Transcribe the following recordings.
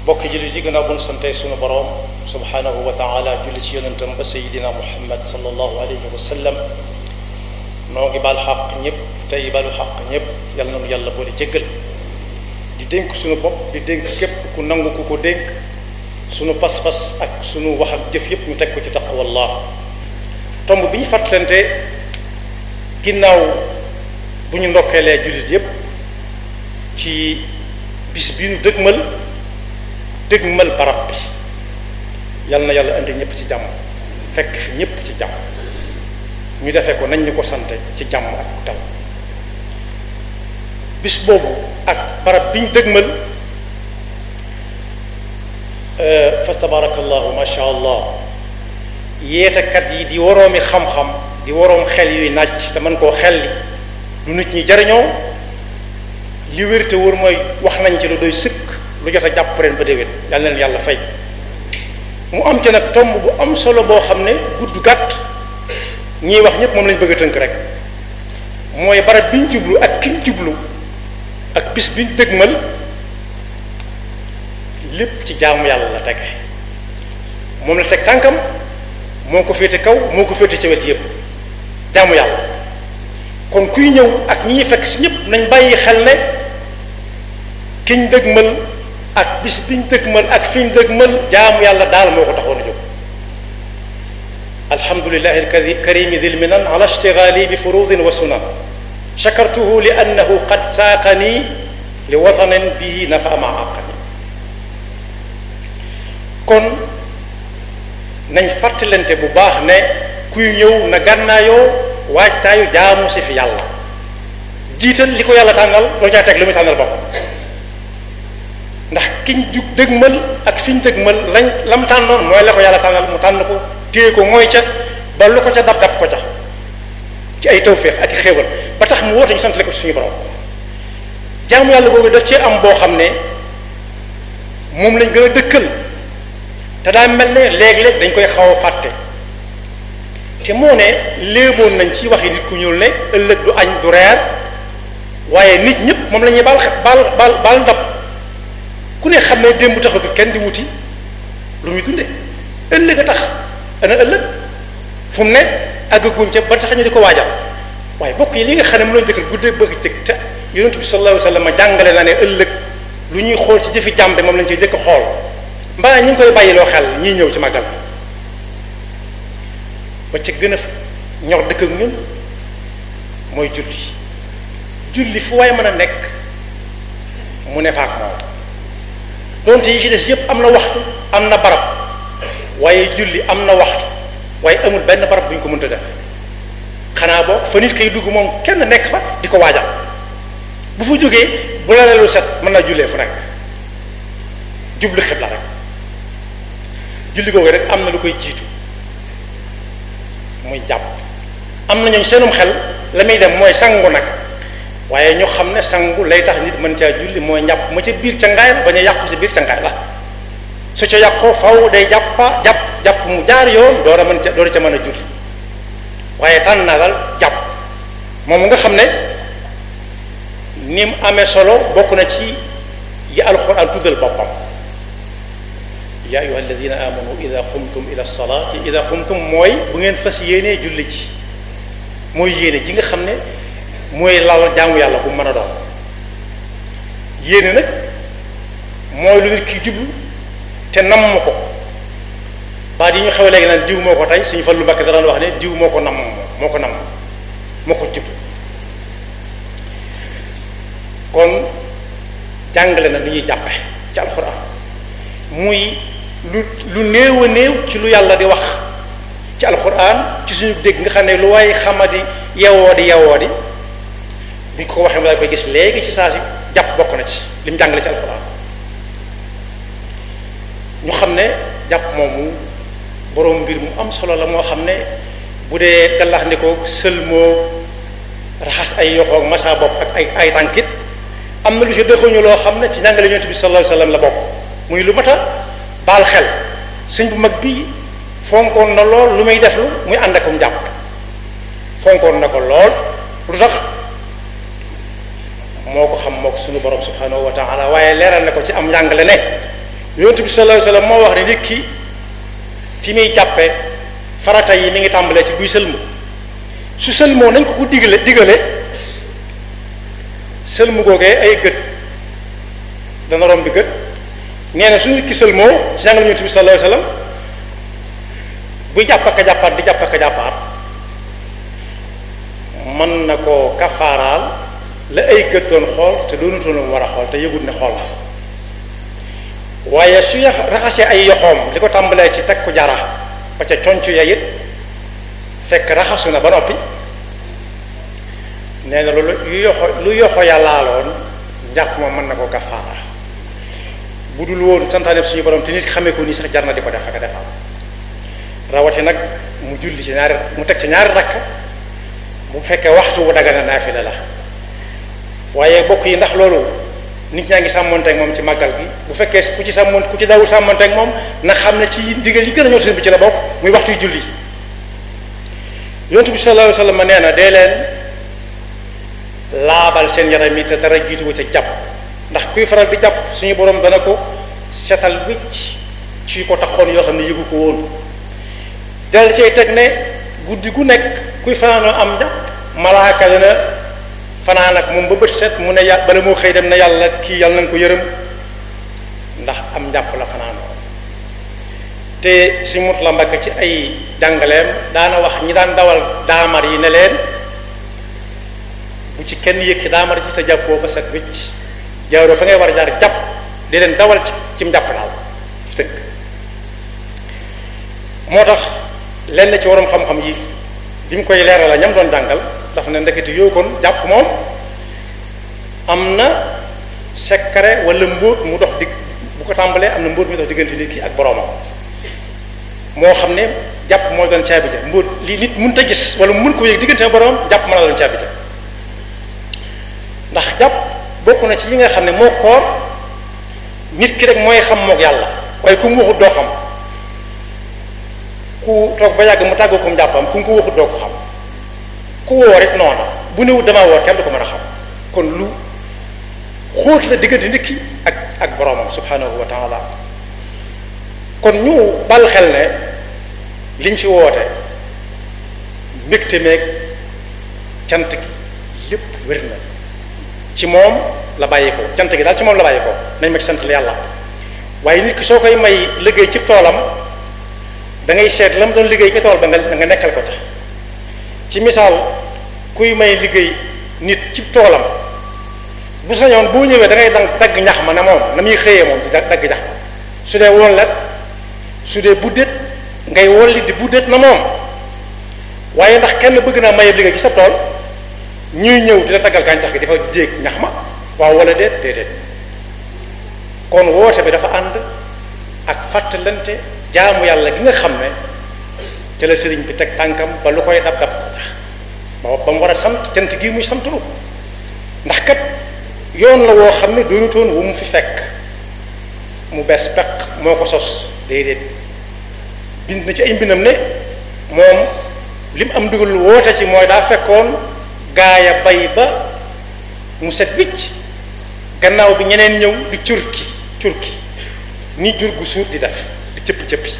bokki jullit yi gannaaw bu nu sante sunu boroom subhanahu wa taala julli ci yonentam ba sayidina muhammad sallallahu alayhi wa sallam noo ngi baal xaq ñëpp tey balu xaq ñëpp yàlla na nu yàlla boole jéggal di dénk sunu bopp di dénk képp ku nangu ku ko dénk sunu pas-pas ak sunu wax ak jëf yëpp ñu teg ko ci taqwallah tomb bi ñu fàttalante ginnaaw bu ñu ndokkeelee jullit yëpp ci bis bi ñu dëgmal barab bi yal na yàlla indi ñëpp ci jàmm fekk fi ñëpp ci jàmm ñu defee ko nañ ñu ko sante ci jàmm ak tal bis boobu ak barab bi ñu dëgmal fa tabarakallahu ma sha allah yeetekat yi di woroomi xam-xam di woroom xel yuy nàcc te mën koo xelli lu nit ñi jariñoo li wér te wóor mooy wax nañ ci lu doy sëkk lu jot a jàpp ren ba déwén yal na leen yàlla fay mu am ci nag tomb bu am solo boo xam ne gudd gàtt ñiy wax ñépp moom lañ bëgg a tënk rek mooy barab biñ jublu ak kiñ jublu ak bis biñ dëgmal lépp ci jaamu yàlla la tege moom la teg tànkam moo ko féete kaw moo ko féete ci wet yépp jaamu yàlla kon kuy ñëw ak ñi ñuy fekk si ñépp nañ bàyyi xel ne kiñ dëgmal ak bis biñ dëgmal ak fiñ dëgmal jaamu yàlla daal moo ko taxoon a jóg alhamdulillahi alkarimi dil minan ala ishtigali bi furudin wa sunan shakartuhu li annahu qad saaqani li watanin bihi nafa ma aqani kon nañ fàttalante bu baax ne kuy ñëw na gànnaayoo waajtaayu jaamu si fi yàlla jiital li ko yàlla tànnal doo caa teg lu muy tànnal boppam ndax kiñ jug dëgmal ak fiñ dëgmal lam tànnoon mooy la ko yàlla tànnal mu tànn ko téye ko mooy ca ba lu ko ca dab ko ca ci ay tawféex ak i xéewal ba tax mu woote ñu sant ko ci suñu borom jaamu yàlla googu daf cee am boo xam ne moom lañ gën a dëkkal te daa mel ne léeg-léeg dañ koy xaw a fàtte te moo ne léeboon nañ ci waxi nit ku ñuul ne ëllëg du añ du reer waaye nit ñëpp moom la ñuy baal ndab ku ne xam ne démb taxatul kenn di wuti lu muy dunde ëllëg a tax ana ëllëg fu mu ne àggaguñ ca ba tax ñu di ko waajal waaye bokk yi li nga xam ne mu lañ dëkkal guddee bëgg cëg te yonent bi sallallahu alayhi wa sallam jàngale na ne ëllëg lu ñuy xool ci jëfi jàmbe moom lañ ciy jëkk xool mbaa ñu ngi koy bàyyiloo xel ñiy ñëw ci màggal ba ca gën a ñor dëkk ak ñun mooy julli fu waaye mën a nekk mu ne faak moom donte yi ci des yépp am na waxtu am na barab waaye julli am na waxtu waaye amul benn barab bu ñu ko mënta def xanaa boo fa nit kay dugg moom kenn nekk fa di ko waajal bu fa jógee bu la leelu set mën naa jullee fu nekk jublu xibla rek julli googu rek am na lu koy jiitu muy jàpp am na ñooñ seenum xel la muy dem mooy sangu nag waaye ñu xam ne sangu lay tax nit mën caa julli mooy njàpp ma ca biir ca ngaay la bañ a yàqu si biir ca ngaay la su ca yàqoo faw day jàpp mu jaar yoon door a mën a julli waaye tànn naa daal jàpp moom nga xam ne ni mu amee solo bokk na ci yi alxuraan tuddal boppam yaa ayyuha alladina amanu ida qumtum ila salaati ida qumtum mooy bu ngeen fas yéenee julli ci mooy yéene ji nga xam ne mooy lal jaamu yàlla bu mën a doon yéene nag mooy lu nit ki jublu te namm ko baat yi ñu xew léegi naan diw moo ko tey suñu Fallu Mbàkke dara wax ne diw moo ko jublu kon jàngale na lu ñuy jàppe ci alxuraan muy lu néew a néew ci lu yàlla di wax ci alxuraan ci suñu dégg nga xam ne lu waaye xamadi yewoo di bi ko waxee ma daal koy gis léegi ci saa si jàpp bokk na ci li mu jàngale ci alxuraan ñu xam ne jàpp moomu boroom mbir mu am solo la moo xam ne bu dee gallax ndi ko sëlmoo raxas ay yoxoog masa bopp ak ay tànkit am na lu ci dëxuñu loo xam ne ci njàngale yonent bi sallallahu alayhi wasallam la bokk muy lu mat a baal xel sëñ bu mag bi fonkoon na lool lu muy deflu muy ànd akum jàpp fonkoon na ko lool lu tax moo ko xam moo ko sunu borom subhanahu wa taala waaye leeral na ko ci am njàngale ne yonent bi sallallahu alayhi wasallam moo wax ne nit ki fi muy jàppe farata yi mi ngi tàmbalee ci buy sëlmu su sëlmoo nañ ko digale sëlmu googee ay gët dana romb bi gët nee na su nit ki sëlmoo si jàngal yonent bi sallallahu alayhi wasallam buy jàpp ak jàppaat di jàpp ak jàppaat mën na koo kafaaraal la ay gët doon xool te doonutoon war a xool te yëgut ne xool na waaye su raxasee ay yoxoom li ko tàmbalee ci teg ko jara ba ca conc ya it fekk raxasu na ba noppi nee na loolu lu yoxo ya laaloon njàpp ma mën na koo kafaara bu dul woon santaane suñu borom te nit xamee ko nii sax jar na di ko def ak defal rawati nag mu julli ci mu teg ci ñaari rakk bu fekkee waxtu wu dagana naafila la waaye bokk yi ndax loolu nit ñaa ngi sàmmonteeg moom ci màggal bi bu fekkee ku ci dawul sàmmonteeg moom na xam ne ci ndigal yi gën a ñëw seen bi ci la bokk muy waxtu yu julli yonent bi sallallahu alayhi wasallam nee na dee leen laabal seen yaram yi te dara jiituwu ca jàpp ndax kuy faral di jàpp suñu borom dana ko setal wicc ci ko taxoon yoo xam ne yëgu ko woon dal cay teg ne guddi gu nekk kuy fanaanoo am njàpp malaaka dana fanaan ak moom ba bët set mu ne bala moo xëy dem ne yàlla kii yàlla nañ ko yërëm ndax am njàpp la fanaanoo te si mut la mbakk ci ay jàngaleem daana wax ñi daan dawal daamar yi ne leen bu ci kenn yëkki daamar ji te jàppoo ba set wicc jaaroo fa ngay war a jaar jàpp di leen dawal ci njàpp daal ci tënk moo tax lenn ci waroom xam-xam yi bi mu koy leeral la ñam doon jàngal dafa ne ndekete yow kon jàpp moom am na secret wala mbóot mu dox dig bu ko tàmbalee am na mbóot mu dox diggante nit ki ak boroomam moo xam ne jàpp moo doon caabi ja mbóot li nit mënut a gis wala mu mën ko yëg diggante ak boroomam jàpp mën a doon caabi ja ndax jàpp bokk na ci yi nga xam ne moo koor nit ki rek mooy xam mook yàlla waaye ku mu waxut doo xam ku toog ba yàgg mu tàggoo ko mu jàppam ku ko waxut doo ko xam ku woor it noonu bu newut damaa woor kenn du ko mën a xam kon lu xóot la diggante nit ki ak boroomam subhanahu wa taala kon ñu bal xel ne liñ fi woote mbégte meeg cant gi lépp wér na ci moom la bàyyi ko cant gi daal ci moom la bàyyi ko nañ ma ci sant la yàlla waaye nit ki soo koy may liggéey ci toolam da ngay seet la mu doon liggéey ci tool ba nga nekkal ko ca ci misaal kuy may liggéey nit ci toolam bu sañoon boo ñëwee da ngay dagg ñax ma ne moom na muy xëyee moom di dagg ñax ma su dee wollet su dee buddet ngay wolli di buddet na moom waaye ndax kenn bëgg naa maye liggéey ci sa tool ñuy ñëw dina daggal gàncax gi dafa jéeg ñax ma waaw wala déedéet kon woote bi dafa ànd ak fàttalante jaamu yàlla gi nga xam ne ca la sëriñ bi teg tànkam ba lu koy dab ko tax ba mu war a sant cant gi muy santlu ndax kat yoon la woo xam ne doonutoon wu mu fi fekk mu bees peq moo ko sos déedéet bind na ci ay mbindam ne moom li mu am dugal woote ci mooy daa fekkoon gaaya bay ba mu set wicc gannaaw bi ñeneen ñëw di curki ni jur gu suur di def di cëppi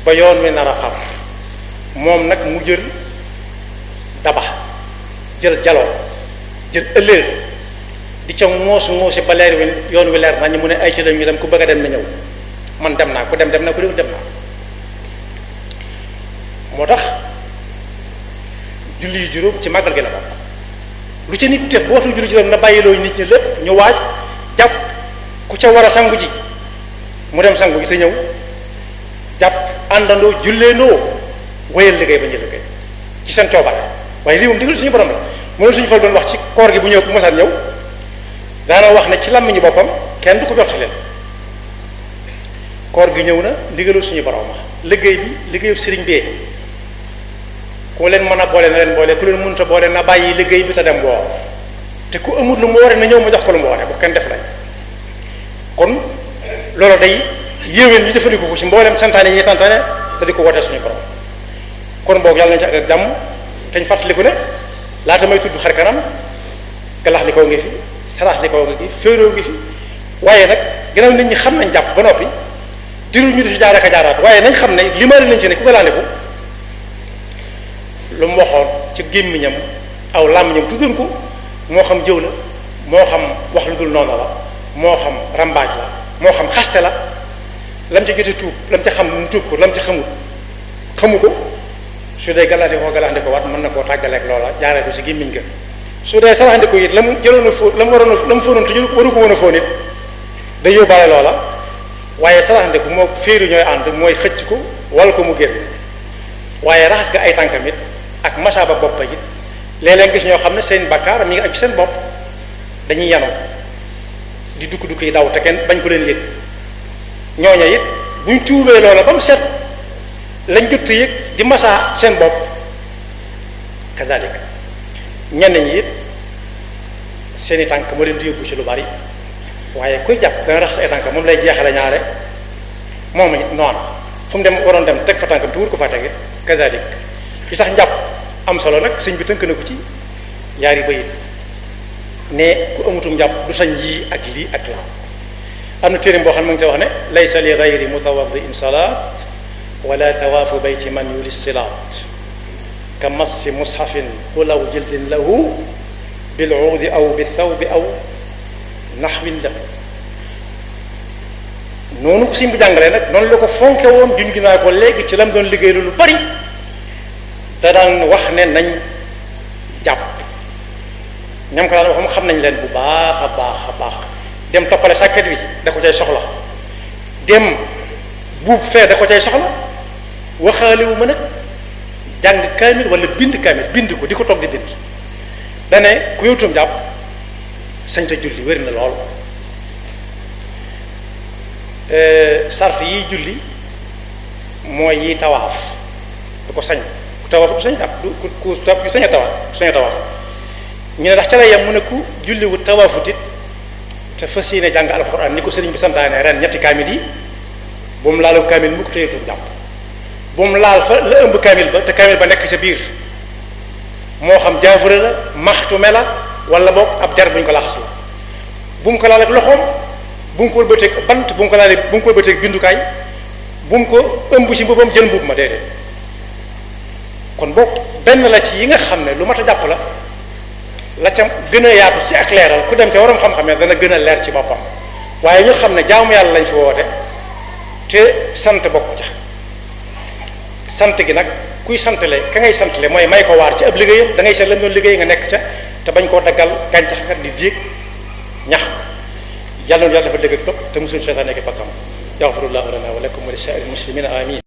ba yoon wi nar a far moom nag mu jël daba jël jaloo jël ëllëg di ca moosi ba leer wi yoon wi leer nañu mu ne ay ci la ñu dem ku bëgg a dem na ñëw man dem naa ku dem na ku dem naa moo tax julli juróom ci màggal gi la bokk lu ca nit def bu waxtu julli juróom na bàyyiloo nit ñi lépp ñu waaj jàpp ku ca war a sangu ji mu dem sangu ji te ñëw jàpp àndandoo julleendoo wéyal liggéey ba ñu liggéey ci seen coobare waaye lii moom digal suñu borom la moom suñu fal doon wax ci koor gi bu ñëw bu mosaan ñëw daana wax ne ci làmmiñu boppam kenn du ko jot leen koor gi ñëw na ndigalu suñu borom ma liggéey bi liggéeyu sëriñ bee ku leen mën a boole na leen boole ku leen mënut a boole na bàyyi liggéey bi te dem woor te ku amul lu mu woore na ñëw ma jox ko lu mu woore bu kenn def lañ kon loolu day yéwén ñu jëfandikoo ko ci mboolem santaane yi santaane te di ko wootee suñu borom kon boog yàlla nañ ci ak jàmm te ñu fàttaliku ne laata may tudd xar kanam galax li kaw ngi fi sarax li kaw ngi fi féeróo ngi fi waaye nag gannaaw nit ñi xam nañ jàpp ba noppi dirul ñu di si jaar ak a jaaraat waaye nañ xam ne limaale nañ ci ne ku galaandiku lu mu waxoon ci gémmiñam aw làmmiñam tuddoon ko moo xam jëw la moo xam wax lu dul noonu la moo xam rambaaj la moo xam xaste la lam ca jote tuub lam ca xam mu tuub ko lam ca xamu ko su dee galaandi ko waat mën na koo tàggaleeg loola jaaree ko si gémmiñ ga su dee saraxandi ko it la mu jëloon a fóon la mu waroon a la mu fóonoon te waru ko woon a fóon it day yóbbaale loola waaye saraxandi ko moo féeru ñooy ànd mooy xëcc ko wal ko mu génn waaye raxas ga ay tànkam it ak masaaba boppa it léeg-léeg gis ñoo xam ne seen bakkaar mi ngi ak seen bopp dañuy yanoo di dukk-dukk yi daw te kenn bañ ko leen yëg ñooña it buñ tuubee loola ba mu set lañ jot yëg di masaa seen bopp kadalik ñenn ñi it seeni tànk moo leen di yóbbu ci lu bari waaye kuy jàpp dana raxas ay tànk moom lay jeexale ñaare moom it noonu fu mu dem waroon dem teg fa tànkam tuur ko fa teg it kadalik li tax njàpp am solo nag sëñ bi tënk na ko ci yaari bayit ne ku amutum njàpp du sañ yii ak lii ak laa am na téere boo xam ne ma ngi te wax ne laysa li gayri mutawaddiin salaat wala tawaafu bayti man yuli silaat ka massi mushafin kulaw jildin lahu bil uudi aw bi thawbi aw naxwin la noonu ko sëñ bi jàngalee nag noonu la ko fonke woon junj naa ko léegi ci lam doon liggéey lu bari da daan wax ne nañ jàpp ñam ko daan wax xam nañ leen bu baax a baax a baax dem toppale sàkket wi da ko cay soxla dem buub fee da ko cay soxla waxaaliwu ma nag jàng kaamil wala bind kaamil bind ko di ko toog di bind dane ku yowtum jàpp sañ ta julli wér na lool sart yi julli mooy yi tawaaf du ko sañ ku tawaaf du sañ jàpp du ku sañ a tawaaf ñu ne ndax ca la yem mu ne ku julliwu tawaafutit te fas yéene jàng alxuraan ni ko sëriñ bi santaane ren ñetti kaamil yi bu mu laalu kaamil mu ko téyetum jàpp bu mu laal fa la ëmb kaamil ba te kaamil ba nekk ca biir moo xam jaafure la maxtume la wala boog ab jar bu ñu ko laxas la bu mu ko laal ak loxoom bu mu ko wëlbateeg bant bu mu ko laalee bu mu ko wëlbateeg bindukaay bu mu ko ëmb ci mbubam jël mbub ma déedéet kon boog benn la ci yi nga xam ne lu mat a jàpp la ca gën a yaatu ci ak leeral ku dem ca waroom xam-xam ne dana gën a leer ci boppam waaye ñu xam ne jaamu yàlla lañ fi woote te sant bokk ca sant gi nag kuy santale ka ngay santale mooy may ko waar ci ab liggéeyam da ngay seet la doon liggéey nga nekk ca te bañ koo daggal gàncax kat di déeg ñax yàlla na yàlla dafa dégg ak topp te musul seytaane ak bakkam yaxfirullahu lana wa lakum wa li saa'iril muslimina amin